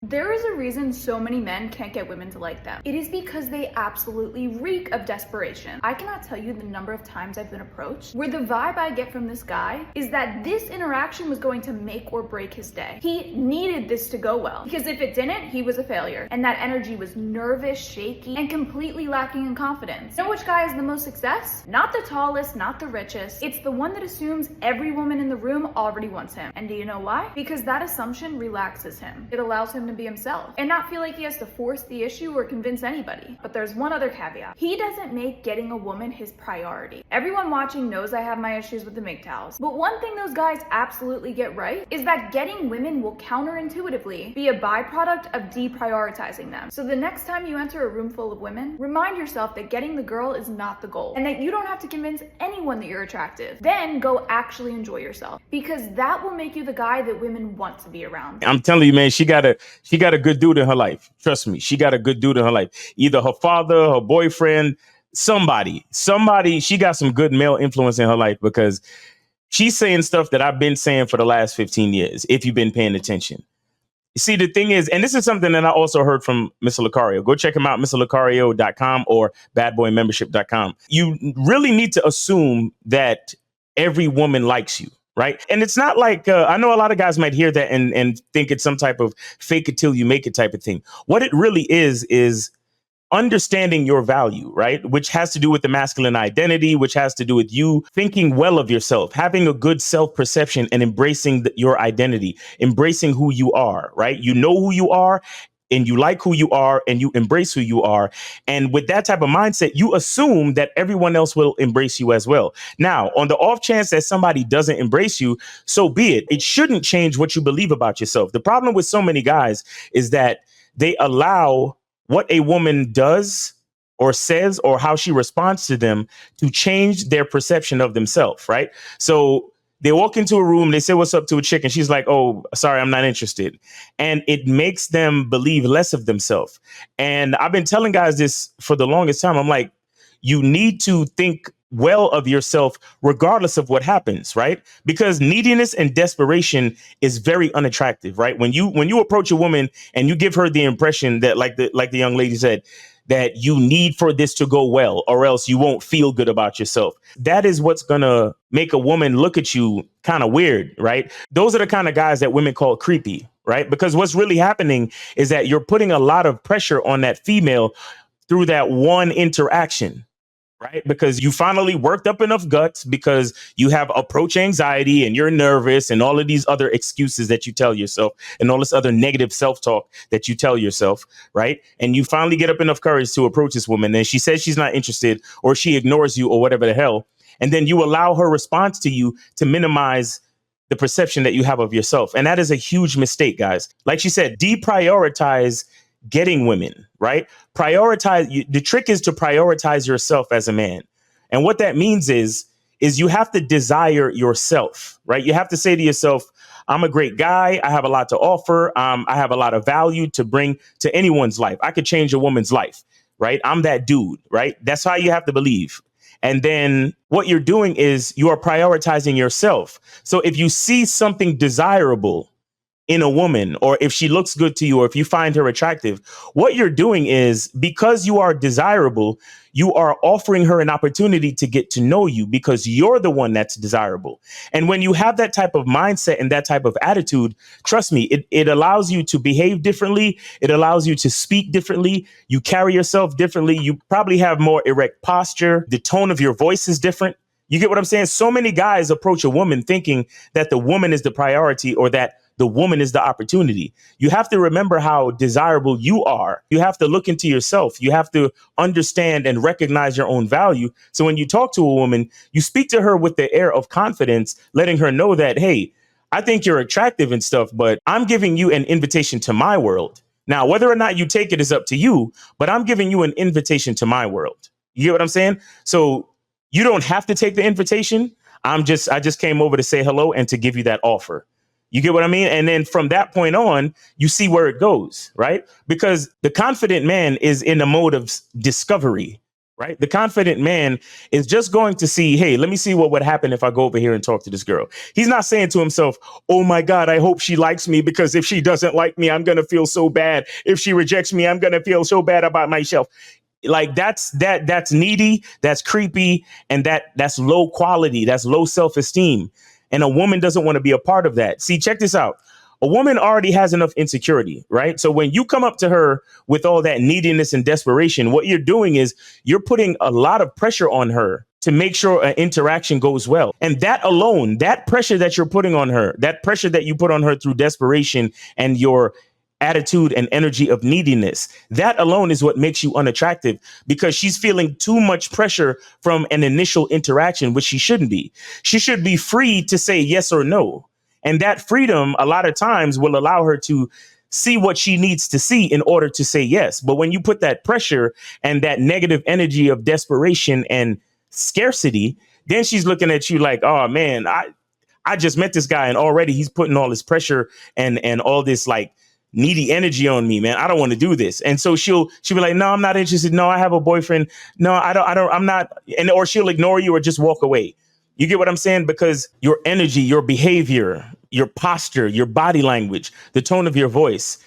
There is a reason so many men can't get women to like them. It is because they absolutely reek of desperation. I cannot tell you the number of times I've been approached where the vibe I get from this guy is that this interaction was going to make or break his day. He needed this to go well, because if it didn't, he was a failure. And that energy was nervous, shaky, and completely lacking in confidence. You know which guy has the most success? Not the tallest, not the richest. It's the one that assumes every woman in the room already wants him. And do you know why? Because that assumption relaxes him. It allows him to be himself and not feel like he has to force the issue or convince anybody. But there's one other caveat. He doesn't make getting a woman his priority. Everyone watching knows I have my issues with the MGTOWs, but one thing those guys absolutely get right is that getting women will counterintuitively be a byproduct of deprioritizing them. So the next time you enter a room full of women, remind yourself that getting the girl is not the goal and that you don't have to convince anyone that you're attractive. Then go actually enjoy yourself, because that will make you the guy that women want to be around. I'm telling you, man, she got a good dude in her life. Trust me, she got a good dude in her life. Either her father, her boyfriend, somebody, she got some good male influence in her life, because she's saying stuff that I've been saying for the last 15 years, if you've been paying attention. You see, the thing is, and this is something that I also heard from Mr. Lucario. Go check him out, mrlucario.com or badboymembership.com. You really need to assume that every woman likes you. Right. And it's not like I know a lot of guys might hear that and think it's some type of fake it till you make it type of thing. What it really is understanding your value, right? Which has to do with the masculine identity, which has to do with you thinking well of yourself, having a good self-perception and embracing your identity, embracing who you are, right? You know who you are, and you like who you are, and you embrace who you are. And with that type of mindset, you assume that everyone else will embrace you as well. Now, on the off chance that somebody doesn't embrace you, so be it. It shouldn't change what you believe about yourself. The problem with so many guys is that they allow what a woman does or says or how she responds to them to change their perception of themselves, right? So they walk into a room, they say what's up to a chick, and she's like, oh, sorry, I'm not interested. And it makes them believe less of themselves. And I've been telling guys this for the longest time. I'm like, you need to think well of yourself regardless of what happens, right? Because neediness and desperation is very unattractive, right? When you approach a woman and you give her the impression that, like the young lady said, that you need for this to go well, or else you won't feel good about yourself. That is what's going to make a woman look at you kind of weird, right? Those are the kind of guys that women call creepy, right? Because what's really happening is that you're putting a lot of pressure on that female through that one interaction. Right? Because you finally worked up enough guts, because you have approach anxiety and you're nervous and all of these other excuses that you tell yourself and all this other negative self-talk that you tell yourself. Right. And you finally get up enough courage to approach this woman, and she says she's not interested, or she ignores you, or whatever the hell. And then you allow her response to you to minimize the perception that you have of yourself. And that is a huge mistake, guys. Like she said, deprioritize getting women, right? The trick is to prioritize yourself as a man. And what that means is you have to desire yourself, right? You have to say to yourself, I'm a great guy. I have a lot to offer. I have a lot of value to bring to anyone's life. I could change a woman's life, right? I'm that dude, right? That's how you have to believe. And then what you're doing is you are prioritizing yourself. So if you see something desirable in a woman, or if she looks good to you, or if you find her attractive, what you're doing is, because you are desirable, you are offering her an opportunity to get to know you, because you're the one that's desirable. And when you have that type of mindset and that type of attitude, trust me, it allows you to behave differently. It allows you to speak differently. You carry yourself differently. You probably have more erect posture. The tone of your voice is different. You get what I'm saying? So many guys approach a woman thinking that the woman is the priority, or that the woman is the opportunity. You have to remember how desirable you are. You have to look into yourself. You have to understand and recognize your own value. So when you talk to a woman, you speak to her with the air of confidence, letting her know that, hey, I think you're attractive and stuff, but I'm giving you an invitation to my world. Now, whether or not you take it is up to you, but I'm giving you an invitation to my world. You get what I'm saying? So you don't have to take the invitation. I just came over to say hello and to give you that offer. You get what I mean? And then from that point on, you see where it goes, right? Because the confident man is in a mode of discovery, right? The confident man is just going to see, hey, let me see what would happen if I go over here and talk to this girl. He's not saying to himself, oh my God, I hope she likes me, because if she doesn't like me, I'm going to feel so bad. If she rejects me, I'm going to feel so bad about myself. Like that's needy, that's creepy, and that's low quality, that's low self-esteem. And a woman doesn't want to be a part of that. See, check this out. A woman already has enough insecurity, right? So when you come up to her with all that neediness and desperation, what you're doing is you're putting a lot of pressure on her to make sure an interaction goes well. And that alone, that pressure that you're putting on her, that pressure that you put on her through desperation and your attitude and energy of neediness, that alone is what makes you unattractive, because she's feeling too much pressure from an initial interaction, which she shouldn't be. She should be free to say yes or no. And that freedom, a lot of times, will allow her to see what she needs to see in order to say yes. But when you put that pressure and that negative energy of desperation and scarcity, then she's looking at you like, oh man, I just met this guy and already he's putting all this pressure and all this like needy energy on me, man. I don't want to do this. And so she'll be like, no, I'm not interested. No, I have a boyfriend. No, I'm not. And or she'll ignore you or just walk away. You get what I'm saying? Because your energy, your behavior, your posture, your body language, the tone of your voice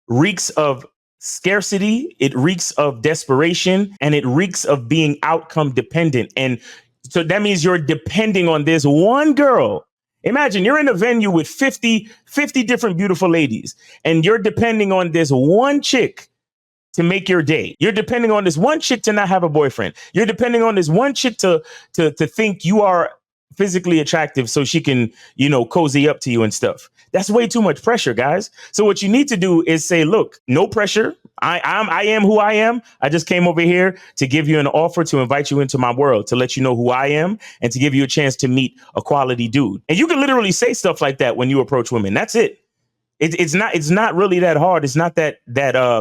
reeks of scarcity. It reeks of desperation, and it reeks of being outcome dependent. And so that means you're depending on this one girl. Imagine you're in a venue with 50 different beautiful ladies, and you're depending on this one chick to make your day. You're depending on this one chick to not have a boyfriend. You're depending on this one chick to think you are physically attractive so she can, cozy up to you and stuff. That's way too much pressure, guys. So what you need to do is say, look, no pressure. I am who I am. I just came over here to give you an offer, to invite you into my world, to let you know who I am, and to give you a chance to meet a quality dude. And you can literally say stuff like that when you approach women. That's it. It's not really that hard. It's not that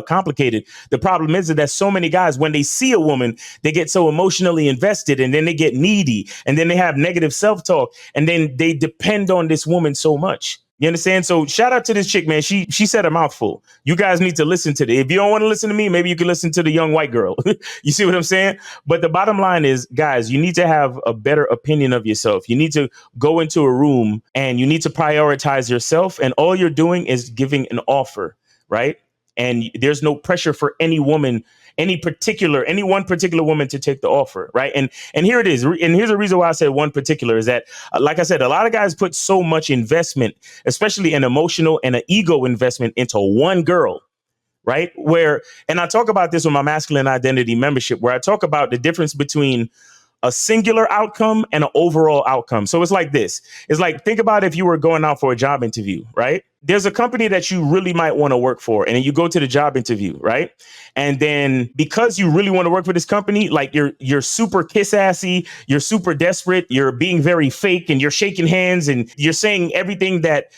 complicated. The problem is that so many guys, when they see a woman, they get so emotionally invested, and then they get needy, and then they have negative self-talk, and then they depend on this woman so much. You understand? So shout out to this chick, man. She said a mouthful. You guys need to listen to it. If you don't want to listen to me, maybe you can listen to the young white girl. You see what I'm saying? But the bottom line is, guys, you need to have a better opinion of yourself. You need to go into a room and you need to prioritize yourself. And all you're doing is giving an offer, right? And there's no pressure for any woman, any one particular woman to take the offer, right? And here it is. And here's the reason why I said one particular is that, like I said, a lot of guys put so much investment, especially an emotional and an ego investment, into one girl, right? And I talk about this with my masculine identity membership, where I talk about the difference between a singular outcome and an overall outcome. So it's like this. It's like, think about if you were going out for a job interview, right? There's a company that you really might want to work for, and then you go to the job interview, right? And then because you really want to work for this company, like you're super kiss assy, you're super desperate, you're being very fake, and you're shaking hands, and you're saying everything that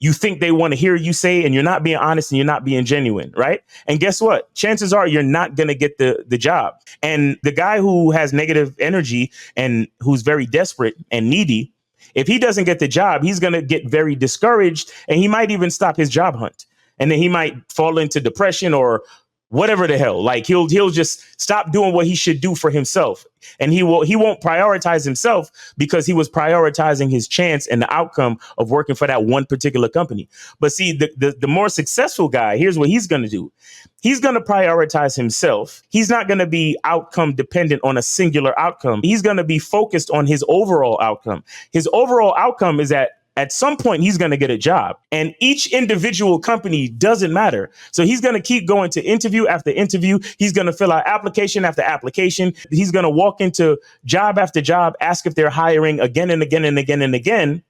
you think they want to hear you say, and you're not being honest and you're not being genuine, right? And guess what? Chances are you're not going to get the job. And the guy who has negative energy and who's very desperate and needy, if he doesn't get the job, he's going to get very discouraged, and he might even stop his job hunt. And then he might fall into depression or whatever the hell. Like he'll just stop doing what he should do for himself. And he won't prioritize himself because he was prioritizing his chance and the outcome of working for that one particular company. But see, the more successful guy, here's what he's going to do. He's going to prioritize himself. He's not going to be outcome dependent on a singular outcome. He's going to be focused on his overall outcome. His overall outcome is that at some point, he's going to get a job, and each individual company doesn't matter. So he's going to keep going to interview after interview. He's going to fill out application after application. He's going to walk into job after job, ask if they're hiring again and again and again and again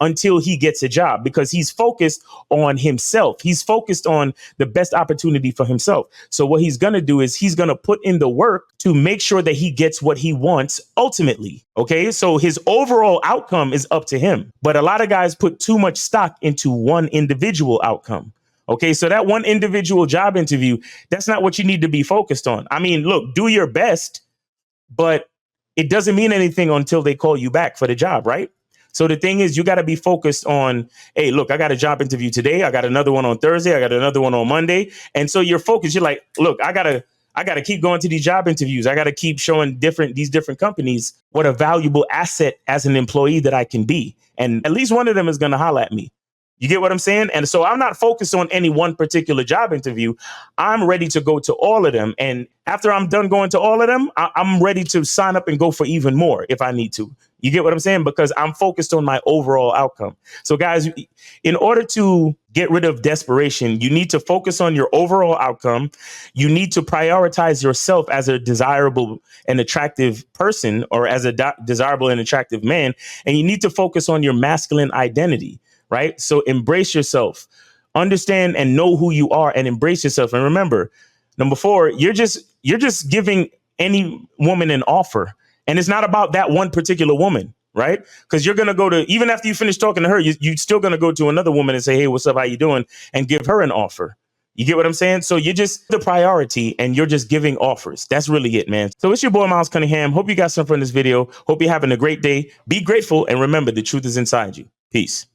until he gets a job, because he's focused on himself. He's focused on the best opportunity for himself. So what he's going to do is he's going to put in the work to make sure that he gets what he wants ultimately. OK, so his overall outcome is up to him. But a lot of guys put too much stock into one individual outcome. OK, so that one individual job interview, that's not what you need to be focused on. I mean, look, do your best, but it doesn't mean anything until they call you back for the job. Right. So the thing is, you got to be focused on, hey, look, I got a job interview today. I got another one on Thursday. I got another one on Monday. And so you're focused. You're like, look, I got I got to keep going to these job interviews. I got to keep showing these different companies what a valuable asset as an employee that I can be. And at least one of them is going to holler at me. You get what I'm saying? And so I'm not focused on any one particular job interview. I'm ready to go to all of them. And after I'm done going to all of them, I'm ready to sign up and go for even more if I need to. You get what I'm saying? Because I'm focused on my overall outcome. So guys, in order to get rid of desperation, you need to focus on your overall outcome. You need to prioritize yourself as a desirable and attractive person, or as a desirable and attractive man. And you need to focus on your masculine identity. Right? So embrace yourself, understand and know who you are, and embrace yourself. And remember, number 4, you're just giving any woman an offer. And it's not about that one particular woman, right? Because you're going to go to, even after you finish talking to her, you're still going to go to another woman and say, hey, what's up? How you doing? And give her an offer. You get what I'm saying? So you're just the priority and you're just giving offers. That's really it, man. So it's your boy, Miles Cunningham. Hope you got something from this video. Hope you're having a great day. Be grateful. And remember, the truth is inside you. Peace.